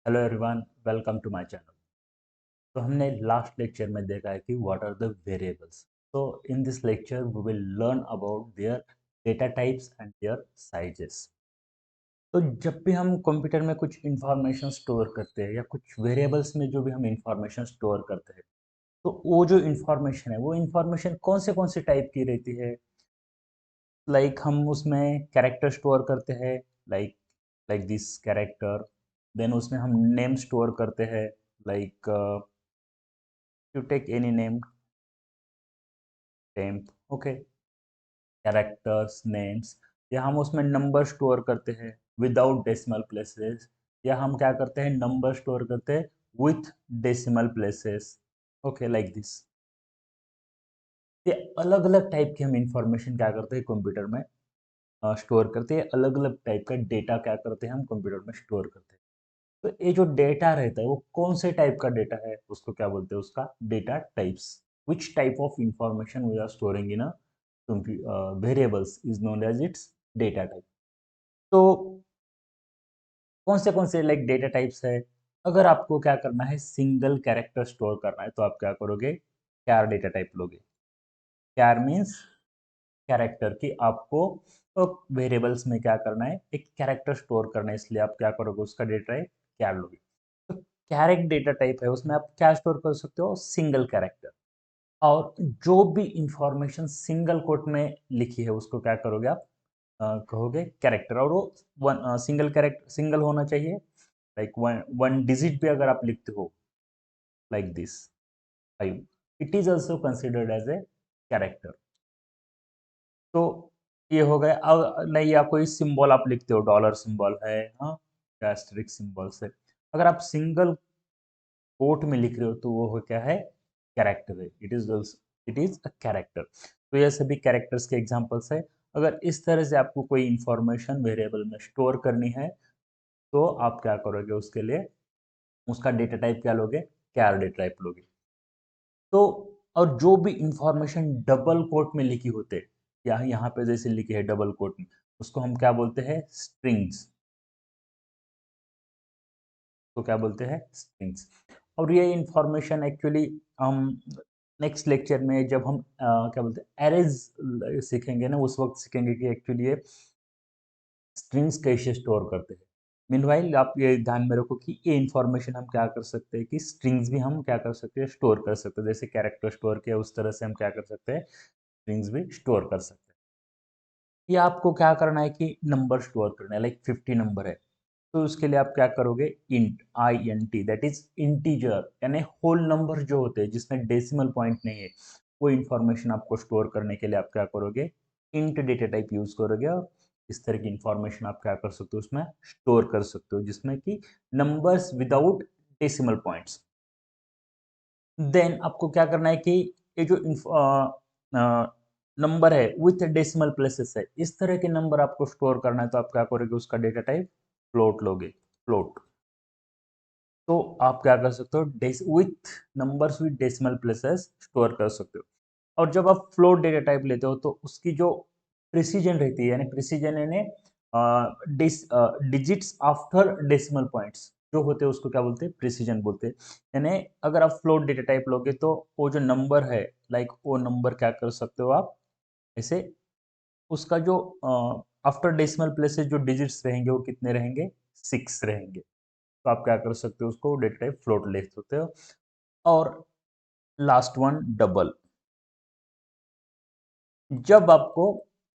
Hello everyone, welcome to my channel. तो हमने last lecture में देखा है कि व्हाट आर द वेरिएबल्स। तो in this lecture we will learn about their data types and their sizes. तो जब भी हम कंप्यूटर में कुछ इंफॉर्मेशन स्टोर करते हैं या कुछ वेरिएबल्स में जो भी हम इंफॉर्मेशन स्टोर करते हैं, तो वो जो इंफॉर्मेशन है वो इंफॉर्मेशन कौन से टाइप की रहती है। हम उसमें कैरेक्टर स्टोर करते हैं, like like this character. Then उसमें हम नेम स्टोर करते हैं, like you take any name, temp, okay, characters names. या हम उसमें नंबर स्टोर करते हैं विदाउट डेसिमल प्लेसेस, या हम क्या करते हैं नंबर स्टोर करते हैं with decimal places. Okay, like this. ये अलग अलग टाइप की हम इंफॉर्मेशन क्या करते हैं कंप्यूटर में स्टोर करते हैं। अलग अलग टाइप का डेटा क्या करते हैं हम कंप्यूटर में स्टोर करते हैं। तो ये जो डेटा रहता है वो कौन से टाइप का डेटा है, उसको क्या बोलते हैं, उसका data types. Which type of information we are storing in a variables is known as its data type. तो कौन से लाइक डेटा टाइप्स है। अगर आपको क्या करना है सिंगल कैरेक्टर स्टोर करना है तो आप क्या करोगे, कैर डेटा टाइप लोगे। कैर मीन्स कैरेक्टर की आपको वेरिएबल्स में क्या करना है, एक कैरेक्टर स्टोर करना है, इसलिए आप क्या करोगे उसका डेटा टाइप कैर लोगे। तो कैरेक्ट डेटा टाइप है, उसमें आप क्या स्टोर कर सकते हो, सिंगल कैरेक्टर। और जो भी इंफॉर्मेशन सिंगल कोट में लिखी है उसको क्या करोगे आप, कहोगे कैरेक्टर। और वो वन सिंगल कैरेक्टर सिंगल होना चाहिए, लाइक वन वन डिजिट भी अगर आप लिखते हो like this 5, it is also considered as a character. तो ये हो गया। अब नहीं, या कोई सिंबल आप लिखते हो, डॉलर सिंबल है, हाँ, एस्टेरिक सिंबल से, अगर आप सिंगल कोट में लिख रहे हो तो वो हो क्या है, कैरेक्टर है। It is a character. तो ये सभी कैरेक्टर्स के एग्जांपल्स है। अगर इस तरह से आपको कोई इंफॉर्मेशन वेरिएबल में स्टोर करनी है तो आप क्या करोगे, उसके लिए उसका डेटा टाइप क्या लोगे, कैर डेटा टाइप लोगे। तो और जो भी इंफॉर्मेशन डबल कोट में लिखी होते, या यहाँ पे जैसे लिखी है डबल कोट में, उसको हम क्या बोलते हैं, स्ट्रिंग्स। तो क्या बोलते हैं, स्ट्रिंग्स। और ये इंफॉर्मेशन एक्चुअली हम नेक्स्ट लेक्चर में जब हम क्या बोलते हैं एरेज सीखेंगे ना, उस वक्त सीखेंगे कि एक्चुअली ये स्ट्रिंग्स कैसे स्टोर करते हैं। मीनवाइल आप ये ध्यान में रखो कि ये इंफॉर्मेशन हम क्या कर सकते हैं कि स्ट्रिंग्स भी हम क्या कर सकते हैं, स्टोर कर सकते हैं। जैसे कैरेक्टर स्टोर किया उस तरह से हम क्या कर सकते हैं, स्ट्रिंग्स भी स्टोर कर सकते हैं। ये आपको क्या करना है कि नंबर स्टोर करना है, लाइक 50 नंबर है, तो उसके लिए आप क्या करोगे, int I N T, that is integer, यानी होल नंबर जो होते हैं जिसमें डेसिमल पॉइंट नहीं है, वो इंफॉर्मेशन आपको स्टोर करने के लिए आप क्या करोगे, इंट डेटा टाइप यूज करोगे। और इस तरह की इंफॉर्मेशन आप क्या कर सकते हो, उसमें स्टोर कर सकते हो जिसमें कि numbers without decimal points. Then आपको क्या करना है कि ये जो नंबर है विथ डेसिमल प्लेसेस है, इस तरह के नंबर आपको स्टोर करना है तो आप क्या करोगे, उसका डेटा टाइप फ्लोट लोगे, फ्लोट। तो आप क्या कर सकते हो, with numbers with decimal places store कर सकते हो। और जब आप फ्लोट डेटा टाइप लेते हो तो उसकी जो प्रिसीजन रहती है, यानी प्रिसीजन यानी डिजिट्स आफ्टर डेसिमल पॉइंट्स जो होते हैं उसको क्या बोलते हैं, प्रिसीजन बोलते हैं। यानी अगर आप फ्लोट डेटा टाइप लोगे तो वो जो नंबर है, लाइक वो नंबर क्या कर सकते हो आप, ऐसे उसका जो आफ्टर डेसिमल प्लेसेस जो डिजिट्स रहेंगे वो कितने रहेंगे, 6 रहेंगे। तो आप क्या कर सकते हो, उसको डेटा टाइप फ्लोट ले सकते हो। और लास्ट वन डबल। जब आपको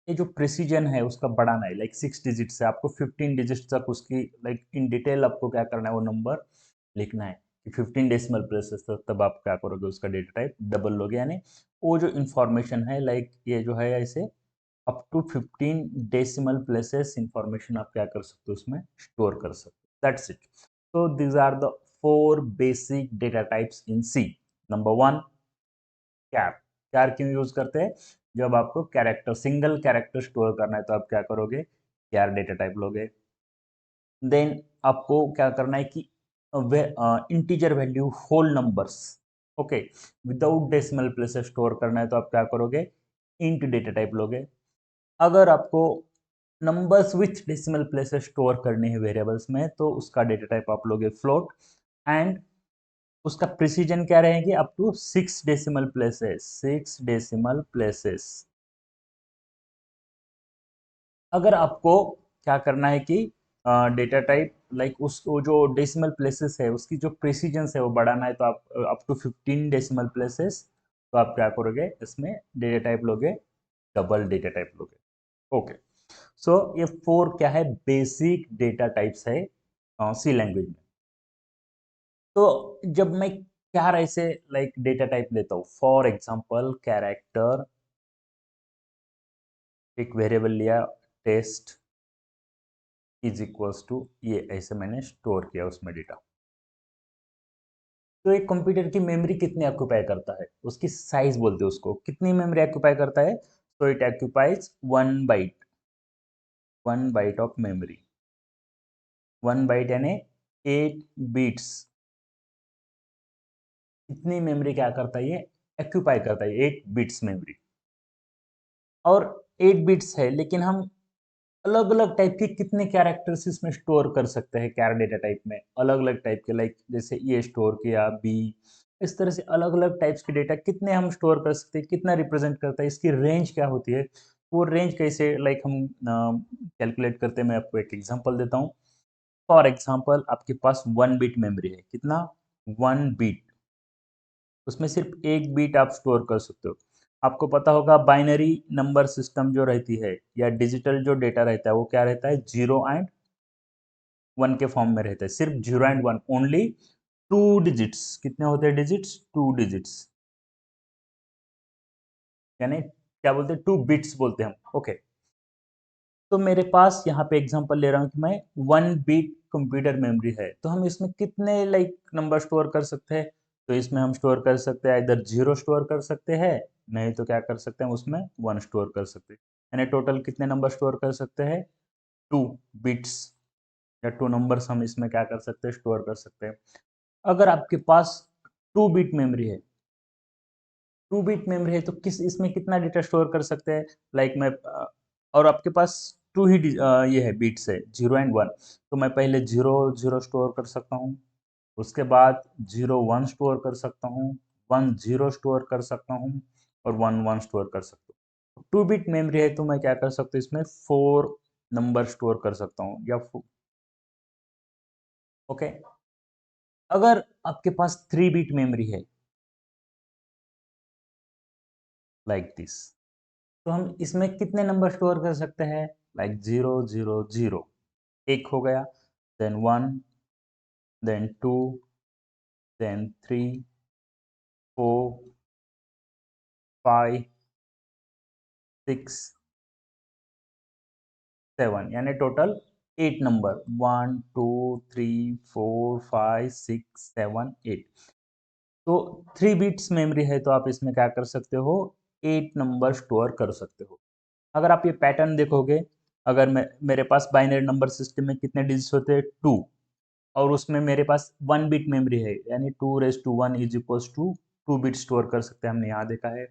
ये जो प्रिसीजन है उसका बढ़ाना है, लाइक 6 डिजिट से आपको 15 डिजिट तक उसकी लाइक इन डिटेल आपको क्या करना है, वो नंबर लिखना है कि 15 डेसिमल प्लेसेस तक, तब आप क्या करोगे, उसका डेटा टाइप डबल लोगे। यानी वो जो इंफॉर्मेशन है, लाइक ये जो है ऐसे up to 15 decimal places information आप क्या कर सकते हो, उसमें स्टोर कर सकते हो। That's it. so these are the 4 basic data types in C. Number 1, कैर। कैर क्यों यूज करते हैं, जब आपको कैरेक्टर सिंगल कैरेक्टर स्टोर करना है तो आप क्या करोगे, कैर डेटा टाइप लोगे। देन आपको क्या करना है कि integer value whole numbers, okay, without decimal places store करना है तो आप क्या करोगे, इंट डेटा टाइप लोगे। अगर आपको numbers with decimal places store करने हैं वेरिएबल्स में, तो उसका डेटा टाइप आप लोगे फ्लोट, एंड उसका प्रिसीजन क्या रहेगी, up to 6 decimal places, 6 decimal places. अगर आपको क्या करना है कि डेटा टाइप लाइक उसको जो डेसिमल प्लेसेस है उसकी जो प्रिसीजन है वो बढ़ाना है, तो आप अप टू 15 डेसिमल प्लेसेस, तो आप क्या करोगे इसमें डेटा टाइप लोगे, डबल डेटा टाइप लोगे। ओके, सो ये 4 क्या है, बेसिक डेटा टाइप्स है सी लैंग्वेज में। तो जब मैं क्या ऐसे लाइक डेटा टाइप लेता हूँ, फॉर एग्जांपल कैरेक्टर, एक वेरिएबल लिया टेस्ट इज इक्वल्स टू ये, ऐसे मैंने स्टोर किया उसमें डेटा। तो एक कंप्यूटर की मेमोरी कितनी ऑक्यूपाई करता है, उसकी साइज बोलते हैं उसको, कितनी मेमोरी ऑक्यूपाई करता है, तो it occupies 1 byte, 1 byte of memory, 1 byte यानी 8 बीट्स। इतनी मेमोरी क्या करता है, ये ऑक्यूपाई करता है, 8 बिट्स मेमोरी। और 8 बिट्स है, लेकिन हम अलग अलग टाइप के कितने कैरेक्टर्स इसमें स्टोर कर सकते हैं, कैर डेटा टाइप में अलग अलग टाइप के, लाइक जैसे ये स्टोर किया बी, इस तरह से अलग अलग टाइप्स के डेटा कितने हम स्टोर कर सकते हैं, कितना रिप्रेजेंट करता है, इसकी रेंज क्या होती है, वो रेंज कैसे लाइक हम कैलकुलेट करते हैं। मैं आपको एक एग्जांपल देता हूँ। फॉर एग्जांपल आपके पास 1 बिट मेमोरी है, कितना, 1 बिट, उसमें सिर्फ 1 बिट आप स्टोर कर सकते हो। आपको पता होगा बाइनरी नंबर सिस्टम जो रहती है या डिजिटल जो डेटा रहता है वो क्या रहता है, 0 एंड 1 के फॉर्म में रहता है, सिर्फ 0 एंड 1 ओनली, 2 डिजिट्स, कितने होते हैं डिजिट्स, 2 डिजिट्स, यानी क्या बोलते हैं, 2 बिट्स बोलते हैं हम। ओके, तो मेरे पास यहाँ पे एग्जांपल ले रहा हूँ कि मैं 1 बिट कंप्यूटर मेमोरी है, तो हम इसमें कितने लाइक नंबर स्टोर कर सकते हैं, तो इसमें हम स्टोर कर सकते हैं, इधर 0 स्टोर कर सकते हैं, नहीं तो क्या कर सकते हैं उसमें 1 स्टोर कर सकते हैं, यानी टोटल कितने नंबर स्टोर कर सकते हैं, 2 बिट्स या 2 नंबर्स हम इसमें क्या कर सकते हैं, स्टोर कर सकते हैं। अगर आपके पास 2 बिट मेमोरी है, 2 बिट मेमोरी है, तो किस इसमें कितना डेटा स्टोर कर सकते हैं, लाइक मैं और आपके पास ये है बिट्स है 0 एंड 1, तो मैं पहले 0 0 स्टोर कर सकता हूँ, उसके बाद 0 1 स्टोर कर सकता हूँ, 1 0 स्टोर कर सकता हूँ, और 1 1 स्टोर कर सकता हूँ। 2 बिट मेमोरी है तो मैं क्या कर सकता हूँ, इसमें 4 नंबर स्टोर कर सकता हूँ या ओके। अगर आपके पास 3 बिट मेमोरी है लाइक दिस, तो हम इसमें कितने नंबर स्टोर कर सकते हैं, लाइक 0 0 0, एक हो गया, देन 1, देन 2, देन 3, 4, 5, 6, 7, यानी टोटल 8 नंबर, 1 2 3 4 5 6 7 8। तो 3 बिट्स मेमोरी है तो आप इसमें क्या कर सकते हो, 8 नंबर स्टोर कर सकते हो। अगर आप ये पैटर्न देखोगे, अगर मेरे पास बाइनरी नंबर सिस्टम में कितने डिजिट्स होते हैं, 2, और उसमें मेरे पास 1 बिट मेमोरी है, यानी 2 raise to 1 is equals to 2 bit store कर सकते हैं, हमने यहाँ देखा है।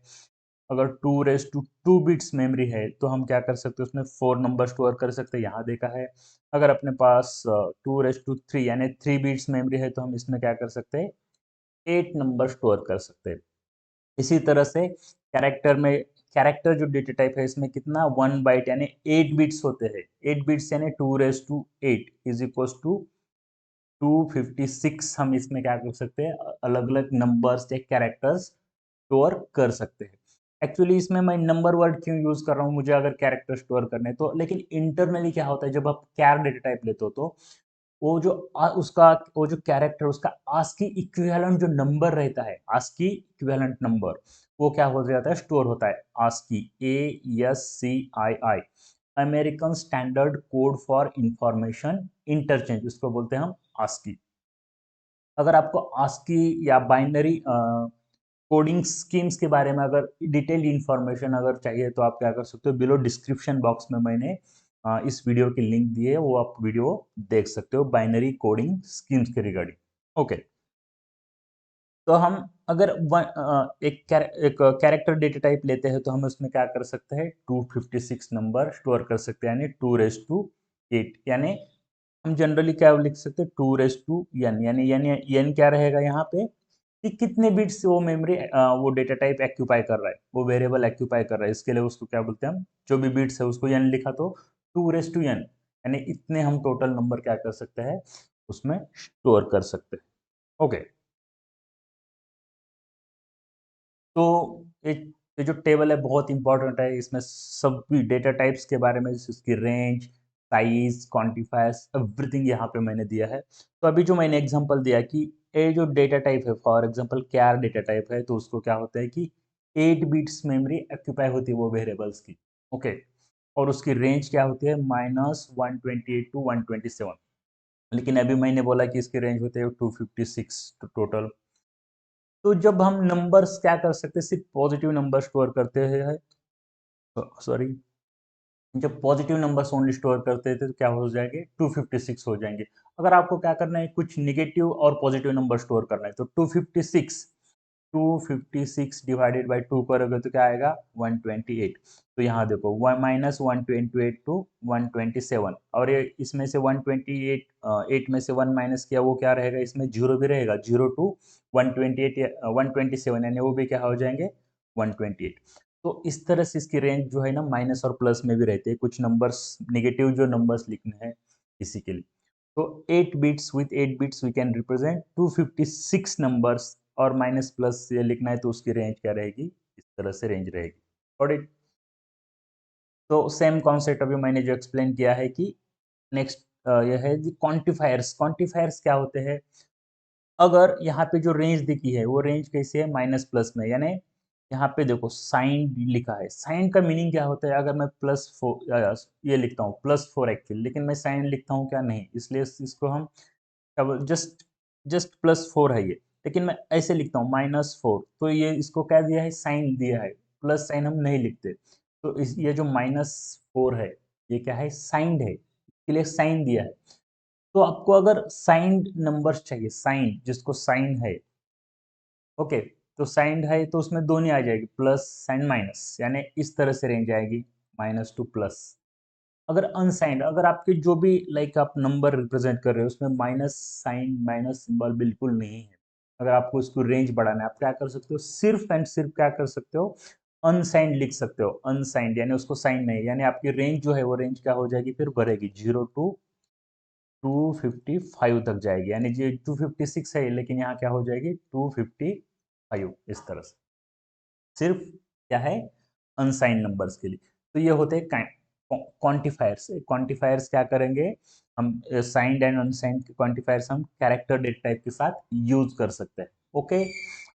अगर 2 रेज टू 2 बिट्स मेमोरी है तो हम क्या कर सकते हैं, उसमें 4 नंबर स्टोर कर सकते हैं, यहाँ देखा है। अगर अपने पास 2 रेज टू 3 यानी 3 बिट्स मेमोरी है तो हम इसमें क्या कर सकते हैं, 8 नंबर स्टोर कर सकते हैं। इसी तरह से कैरेक्टर में, कैरेक्टर जो डेटा टाइप है इसमें कितना, 1 बाइट यानी 8 बिट्स होते हैं, 8 बिट्स यानी 2 raise to 8 is equal to 256, हम इसमें क्या कर सकते हैं, अलग अलग नंबर्स या कैरेक्टर्स स्टोर कर सकते हैं। एक्चुअली इसमें मैं नंबर वर्ड क्यों यूज कर रहा हूँ, मुझे अगर कैरेक्टर स्टोर करने तो, लेकिन इंटरनली क्या होता है जब आप कैर डेटा टाइप लेते हो, तो वो जो उसका वो जो कैरेक्टर, उसका आस्की इक्विवेलेंट जो नंबर रहता है, आस्की इक्विवेलेंट नंबर, वो क्या हो जाता है, स्टोर होता है। ASCII, ASCII, American standard code for information interchange, उसको बोलते हैं हम आस्की। अगर आपको आस्की या बाइनरी कोडिंग स्कीम्स के बारे में अगर डिटेल इंफॉर्मेशन अगर चाहिए तो आप क्या कर सकते हो, बिलो डिस्क्रिप्शन बॉक्स में मैंने इस वीडियो की लिंक दी है, वो आप वीडियो देख सकते हो बाइनरी कोडिंग स्कीम्स के रिगार्डिंग। ओके, तो हम अगर एक कैरेक्टर डेटा टाइप लेते हैं तो हम उसमें क्या कर सकते हैं, 256 नंबर स्टोर कर सकते हैं, यानी 2 रेस टू 8, यानी हम जनरली क्या लिख सकते हैं, 2 रेस टू n, यानी n क्या रहेगा यहाँ पे कि कितने बिट्स वो मेमोरी वो डेटा टाइप एक्यूपाई कर रहा है, वो वेरिएबल एक्यूपाई कर रहा है, इसके लिए उसको क्या बोलते हैं हम, जो भी बिट्स है उसको n लिखा तो 2 रेस टू n, यानी इतने हम टोटल नंबर क्या कर सकते हैं उसमें स्टोर कर सकते हैं। ओके, तो एक ये जो टेबल है बहुत इंपॉर्टेंट है, इसमें सभी डेटा टाइप्स के बारे में, जैसे उसकी रेंज, साइज, क्वांटिफायर्स, एवरीथिंग यहाँ पे मैंने दिया है। तो अभी जो मैंने एग्जांपल दिया कि ये जो डेटा टाइप है, for example char data type है, तो उसको क्या होता है कि 8 बिट्स मेमोरी ऑक्यूपाई होती है वो वेरिएबल्स की। ओके, और उसकी रेंज क्या होती है, -128 to 127, लेकिन अभी मैंने बोला कि इसकी रेंज होती है 256 टोटल। तो जब हम नंबर्स क्या कर सकते हैं, सिर्फ पॉजिटिव नंबर स्टोर करते हैं, सॉरी, जब पॉजिटिव नंबर्स ओनली स्टोर करते थे तो क्या हो जाएंगे, 256 हो जाएंगे। अगर आपको क्या करना है, कुछ निगेटिव और पॉजिटिव नंबर स्टोर करना है, तो 256 डिवाइडेड बाई 2 करोगे तो क्या आएगा, 128। तो यहाँ देखो, -128 to 127, और ये इसमें से 128, 8 में से 1 माइनस किया, वो क्या रहेगा, इसमें जीरो भी रहेगा, 0 to 128 127, यानी वो भी क्या हो जाएंगे, 128। तो इस तरह से इसकी रेंज जो है ना, माइनस और प्लस में भी रहती है, कुछ नंबर्स नेगेटिव जो नंबर्स लिखने हैं इसी के लिए। तो 8 bits, with 8 bits we can represent 256 numbers, और माइनस प्लस ये लिखना है तो उसकी रेंज क्या रहेगी, इस तरह से रेंज रहेगी। और तो सेम कॉन्सेप्ट अभी मैंने जो एक्सप्लेन किया है कि नेक्स्ट यह है जी क्वांटिफायर्स। क्वांटिफायर्स क्या होते हैं, अगर यहाँ पे जो रेंज दिखी है वो रेंज कैसी है, माइनस प्लस में, यानी यहाँ पे देखो साइन लिखा है, साइन का मीनिंग क्या होता है, अगर मैं +4 ये लिखता हूँ +4 एक्चुअली, लेकिन मैं साइन लिखता हूँ क्या, नहीं, इसलिए इसको हम जस्ट जस्ट +4 है ये, लेकिन मैं ऐसे लिखता हूँ -4, तो ये इसको क्या दिया है, साइन दिया है, प्लस साइन हम नहीं लिखते। तो ये जो -4 है, ये क्या है, साइंड है, इसके लिए साइन दिया है। तो आपको अगर साइंड नंबर्स चाहिए, साइन जिसको साइन है, ओके, तो साइंड है तो उसमें दोनों आ जाएगी, प्लस साइन माइनस, यानी इस तरह से रेंज आएगी, माइनस टू प्लस। अगर अनसाइंड, अगर आपके जो भी लाइक आप नंबर रिप्रेजेंट कर रहे हो उसमें माइनस साइन, माइनस सिंबल बिल्कुल नहीं है, अगर आपको उसको रेंज बढ़ाना है, आप क्या कर सकते हो, सिर्फ एंड सिर्फ क्या कर सकते हो, अनसाइंड लिख सकते हो, अनसाइंड, यानी उसको साइन नहीं, यानी आपकी रेंज जो है वो रेंज क्या हो जाएगी, फिर बढ़ेगी, 0 to 255 तक जाएगी, यानी जो 256 है लेकिन यहाँ क्या हो जाएगी, 255, इस तरह से, सिर्फ क्या है, अनसाइंड नंबर्स के लिए। तो ये होते हैं क्वांटिफायर्स। क्वांटिफायर्स क्या करेंगे, हम साइंड एंड अनसाइंड क्वांटिफायर्स हम कैरेक्टर डेटा टाइप के साथ यूज कर सकते हैं। ओके,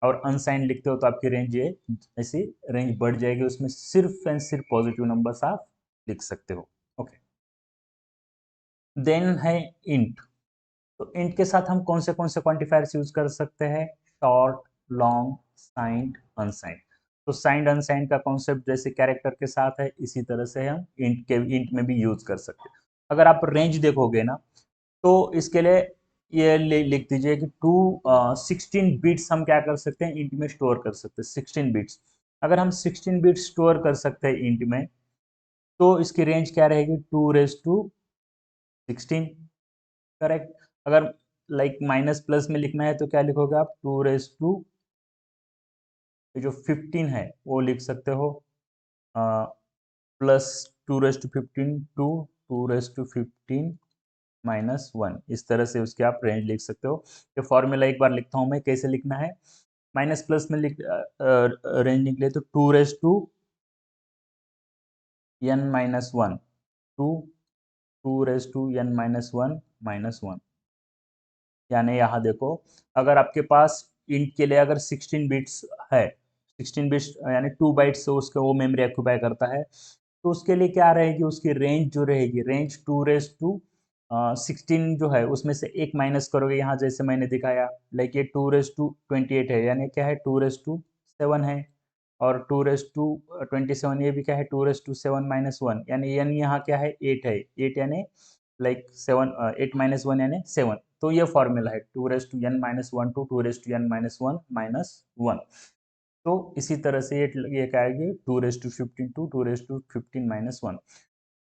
और अनसाइंड लिखते हो तो आपकी रेंज ये ऐसी रेंज बढ़ जाएगी, उसमें सिर्फ एंड सिर्फ पॉजिटिव नंबर्स आप लिख सकते हो। ओके, देन है इंट। तो इंट के साथ हम कौन से क्वांटिफायर्स यूज कर सकते हैं, शॉर्ट, लॉन्ग, साइंड, अनसाइंड। तो साइंड अनसाइंड का कॉन्सेप्ट जैसे कैरेक्टर के साथ है, इसी तरह से हम इंट में भी यूज कर सकते हैं। अगर आप रेंज देखोगे ना, तो इसके लिए ये लिख दीजिए कि 16 बिट्स हम क्या कर सकते हैं, इंट में स्टोर कर सकते हैं, 16 बिट्स। अगर हम 16 बिट्स स्टोर कर सकते हैं इंट में, तो इसकी रेंज क्या रहेगी, 2 रेस टू 16, करेक्ट। अगर लाइक माइनस प्लस में लिखना है तो क्या लिखोगे आप, 2 रेस टू, जो 15 है वो लिख सकते हो, plus 2 raise to 15 to 2 raise to 15 -1, इस तरह से उसके आप रेंज लिख सकते हो। ये फॉर्मूला एक बार लिखता हूँ मैं, कैसे लिखना है, माइनस प्लस में रेंज निकले तो 2 raise to n-1, to 2 raise to n-1 यानी यहाँ देखो, अगर आपके पास इंट के लिए अगर 16 बिट्स है, 16 बिट्स यानी 2 बाइट्स से उसका वो मेमोरी ऑक्यूपाई करता है, तो उसके लिए क्या रहेगी, उसकी रेंज जो रहेगी, रेंज 2 रेस टू 16 जो है उसमें से एक माइनस करोगे, यहाँ जैसे मैंने दिखाया, लाइक ये 2 रेस टू 28 है, यानी क्या है, 2 रेस टू 7 है, और 2 रेस टू 27 ये भी क्या है, 2 रेस टू 7 -1, यानी यहाँ क्या है, 8 है, 8 यानी लाइक 8 - 1 यानी 7, तो ये फॉर्मूला है 2^n - 1 टू 2^n - 1 तो इसी तरह से ये क्या आएगी 2^15 टू 2^15 - 1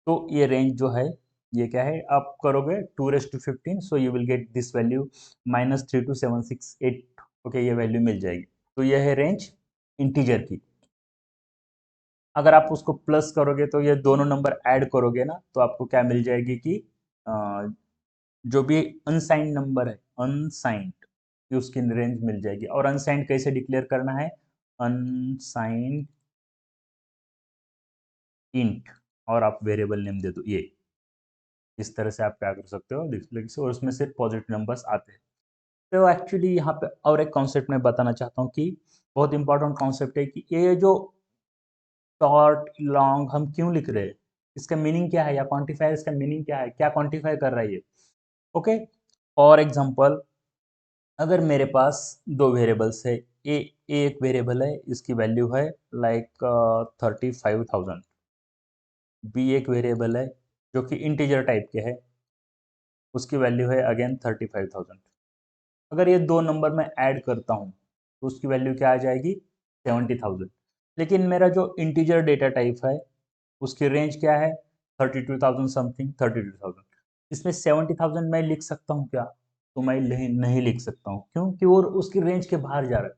तो ये रेंज जो है ये क्या है आप करोगे 2^15 so you will get this value -32768 okay ये वैल्यू मिल जाएगी। तो ये है रेंज इंटीजर की। अगर आप उसको प्लस करोगे तो ये दोनों नंबर ऐड करोगे ना तो आपको क्या मिल जाएगी कि जो भी अनसाइंड नंबर है अनसाइंड की उसकी रेंज मिल जाएगी। और अनसाइंड कैसे डिक्लेयर करना है अनसाइंड इंट और आप वेरिएबल नेम दे दो ये इस तरह से आप क्या कर सकते हो और उसमें सिर्फ पॉजिटिव नंबर्स आते हैं। तो एक्चुअली यहाँ पे और एक कॉन्सेप्ट मैं बताना चाहता हूँ कि बहुत इंपॉर्टेंट कॉन्सेप्ट है कि ये जो शॉर्ट लॉन्ग हम क्यों लिख रहे हैं इसका मीनिंग क्या है या क्वांटिफायर इसका मीनिंग क्या है क्या क्वांटिफाई कर रहा है ये ओके। फॉर एग्जांपल अगर मेरे पास दो वेरिएबल्स है ए एक वेरिएबल है इसकी वैल्यू है लाइक 35,000 बी एक वेरिएबल है जो कि इंटीजर टाइप के है उसकी वैल्यू है अगेन 35,000। अगर ये दो नंबर मैं ऐड करता हूँ तो उसकी वैल्यू क्या आ जाएगी 70,000। लेकिन मेरा जो इंटीजर डेटा टाइप है उसकी रेंज क्या है 32,000 समथिंग 32,000। इसमें 70,000 मैं लिख सकता हूँ क्या तो मैं नहीं लिख सकता हूँ क्योंकि वो उसकी रेंज के बाहर जा रहा है।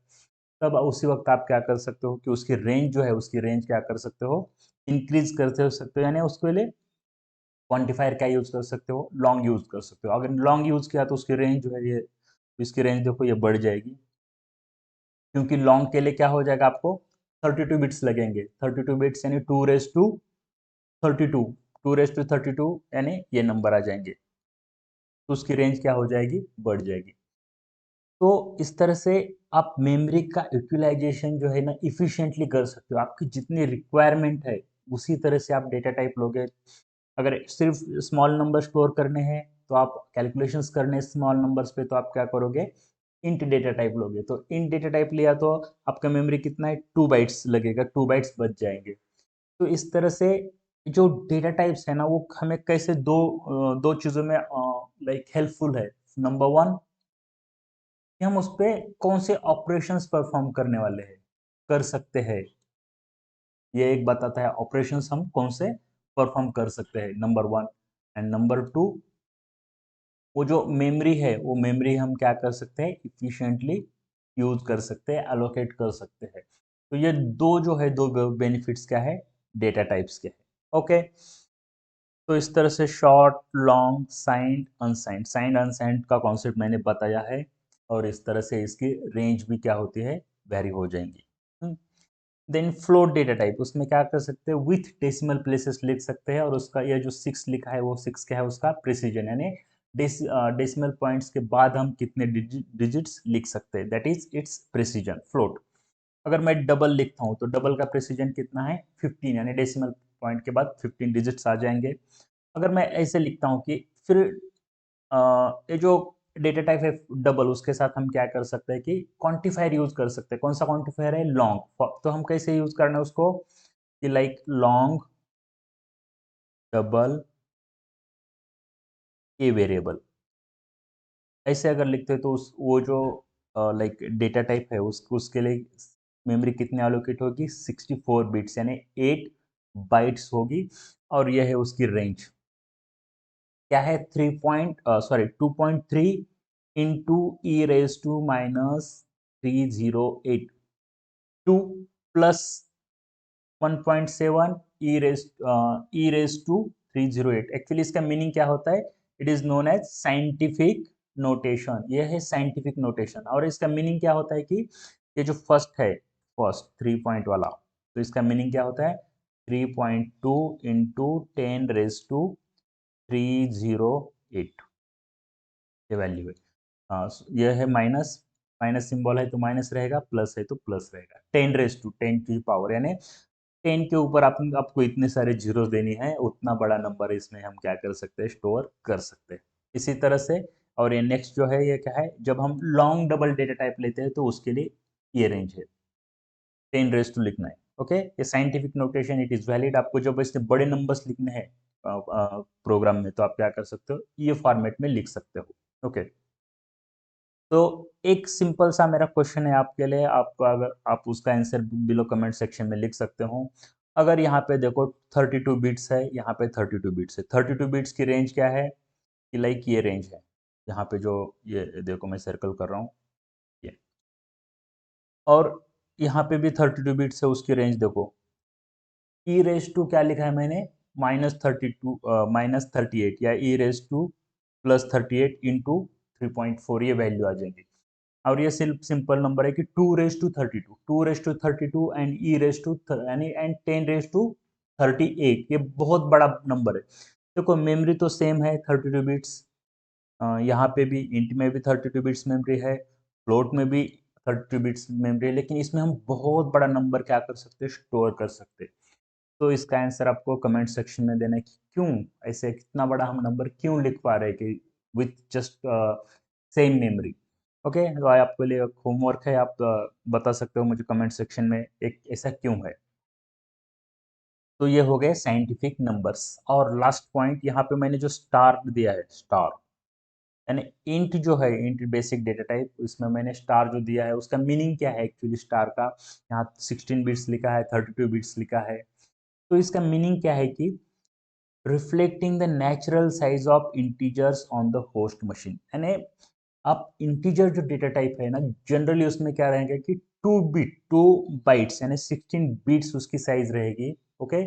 तब उसी वक्त आप क्या कर सकते हो कि उसकी रेंज जो है उसकी रेंज क्या कर सकते हो इंक्रीज करते हो सकते हो यानी उसके लिए क्वांटिफायर क्या यूज कर सकते हो लॉन्ग यूज कर सकते हो। अगर लॉन्ग यूज किया तो उसकी रेंज जो है ये इसकी रेंज देखो ये बढ़ जाएगी क्योंकि लॉन्ग के लिए क्या हो जाएगा आपको 32 बिट्स लगेंगे 32 बिट्स यानी 2^32 2^32 यानी ये नंबर आ जाएंगे तो उसकी रेंज क्या हो जाएगी बढ़ जाएगी। तो इस तरह से आप मेमोरी का यूटिलाइजेशन जो है ना इफिशिएंटली कर सकते हो। आपकी जितनी रिक्वायरमेंट है उसी तरह से आप डेटा टाइप लोगे। अगर सिर्फ स्मॉल नंबर स्टोर करने हैं तो आप कैलकुलेशंस करने स्मॉल नंबर्स पे तो आप क्या करोगे इंट डेटा टाइप लोगे। तो इंट डेटा टाइप लिया तो आपका मेमोरी कितना है 2 बाइट्स लगेगा 2 बाइट्स बच जाएंगे। तो इस तरह से जो डेटा टाइप्स है ना वो हमें कैसे दो चीज़ों में लाइक हेल्पफुल है। नंबर वन कि हम उस पर कौन से ऑपरेशंस परफॉर्म करने वाले हैं कर सकते हैं ये एक बताता है ऑपरेशंस हम कौन से परफॉर्म कर सकते हैं number one. And number two वो जो मेमोरी है वो मेमोरी हम क्या कर सकते हैं इफिशिएंटली यूज कर सकते हैं एलोकेट कर सकते हैं। तो ये दो जो है दो बेनिफिट्स क्या है डेटा टाइप्स के है ओके। तो इस तरह से short long signed unsigned signed unsigned का कॉन्सेप्ट मैंने बताया है और इस तरह से इसकी रेंज भी क्या होती है वेरी हो जाएंगी। देन फ्लोट डेटा टाइप उसमें क्या कर सकते हैं विथ डेसिमल प्लेसेस लिख सकते हैं और उसका ये जो 6 लिखा है वो 6 क्या है उसका प्रिसीजन यानी डेसिमल पॉइंट्स के बाद हम कितने डिजिट्स लिख सकते हैं that is it's precision float. अगर मैं डबल लिखता हूँ तो डबल का प्रिसीजन कितना है 15 यानी डेसिमल पॉइंट के बाद 15 डिजिट्स आ जाएंगे। अगर मैं ऐसे लिखता हूँ कि फिर ये जो डेटा टाइप है डबल उसके साथ हम क्या कर सकते हैं कि क्वांटिफायर यूज कर सकते हैं। कौन सा क्वांटिफायर है लॉन्ग तो हम कैसे यूज करना है उसको कि like long double a variable ऐसे अगर लिखते हैं तो उस वो जो लाइक डेटा टाइप है उसके लिए मेमोरी कितने एलोकेट होगी 64 बिट्स यानी 8 बाइट्स होगी और यह है उसकी रेंज क्या है 2.3 into e⁻³ 2 plus 1.7 e⁻³ actually इसका मीनिंग क्या होता है it is known as scientific notation. ये है साइंटिफिक नोटेशन और इसका मीनिंग क्या होता है कि ये जो फर्स्ट है फर्स्ट 3 पॉइंट वाला तो इसका मीनिंग क्या होता है 3.2 इंटू 10⁻³ ये वैल्यू है। हाँ ये है माइनस माइनस सिंबल है तो माइनस रहेगा प्लस है तो प्लस रहेगा 10⁻10 की पावर यानी 10 के ऊपर आप आपको इतने सारे जीरो देनी है उतना बड़ा नंबर इसमें हम क्या कर सकते हैं स्टोर कर सकते हैं इसी तरह से। और ये नेक्स्ट जो है ये क्या है जब हम लॉन्ग डबल डेटा टाइप लेते हैं तो उसके लिए ये रेंज है 10⁻लिखना है ओके। ये scientific notation it is valid आपको जब इससे बड़े नंबर्स लिखने हैं प्रोग्राम में, तो आप क्या कर सकते हो, ये फॉर्मेट में लिख सकते हो। ओके, तो एक सिंपल सा मेरा क्वेश्चन है आपके लिए, आपको अगर आप उसका आंसर बिलो कमेंट सेक्शन में लिख सकते हो। अगर यहाँ पे देखो 32 बिट्स है, यहाँ पे 32 बिट्स है, 32 बिट्स की रेंज क्या है कि लाइक ये रेंज है, यहाँ पे जो ये देखो मैं सर्कल कर रहा हूँ ये, और यहाँ पे भी 32 बिट्स है, उसकी रेंज देखो, ई रेज टू क्या लिखा है मैंने, -32 -38, या ई रेज टू +38 इंटू 3.4, ये वैल्यू आ जाएंगी। और ये सिर्फ सिंपल नंबर है कि 2 raise to 32, 2 raise to 32 and E raise to यानी एंड 10 रेज टू 38, ये बहुत बड़ा नंबर है। देखो मेमोरी तो सेम है 32 बिट्स, यहाँ पे भी इंट में भी 32 बिट्स मेमोरी है, फ्लोट में भी 32 बिट्स मेमोरी है, लेकिन इसमें हम बहुत बड़ा नंबर क्या कर सकते हैं, स्टोर कर सकते हैं। तो इसका आंसर आपको कमेंट सेक्शन में देना है कि क्यों ऐसे कितना बड़ा हम नंबर क्यों लिख पा रहे हैं कि with just same memory. Okay, तो आपके लिए होमवर्क है, आप बता सकते हो मुझे कमेंट सेक्शन में एक ऐसा क्यों है। तो ये हो गए साइंटिफिक नंबर्स। और लास्ट पॉइंट यहाँ पे मैंने जो स्टार दिया है, स्टार यानी इंट जो है, इंट बेसिक डेटा टाइप, इसमें मैंने स्टार जो दिया है उसका मीनिंग क्या है एक्चुअली स्टार का, यहाँ 16 बिट्स लिखा है, 32 बिट्स लिखा है, तो इसका मीनिंग क्या है कि reflecting the natural size of integers on the host machine, यानी आप इंटीजर जो डेटा टाइप है ना, जनरली उसमें क्या रहेगा कि 2 बाइट्स यानी 16 बिट्स उसकी साइज रहेगी। ओके,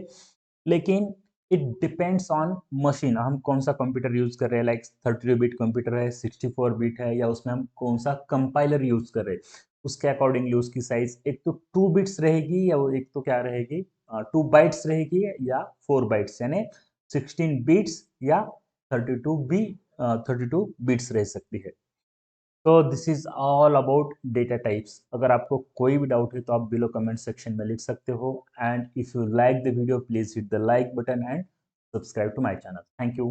लेकिन इट डिपेंड्स ऑन मशीन, हम कौन सा कंप्यूटर यूज कर रहे हैं, लाइक 32 बिट कंप्यूटर है, 64 बिट है, या उसमें हम कौन सा कंपाइलर यूज कर रहे हैं, उसके अकॉर्डिंगली उसकी साइज एक तो 2 बिट्स रहेगी, या वो एक तो क्या रहेगी, 2 बाइट्स रहेगी, या 4 बाइट्स, यानी 16 बिट्स या 32 बिट्स रह सकती है। तो this is all about data types. अगर आपको कोई भी डाउट है तो आप बिलो कमेंट सेक्शन में लिख सकते हो, and if you like the video please hit the like button and subscribe to my channel. Thank you.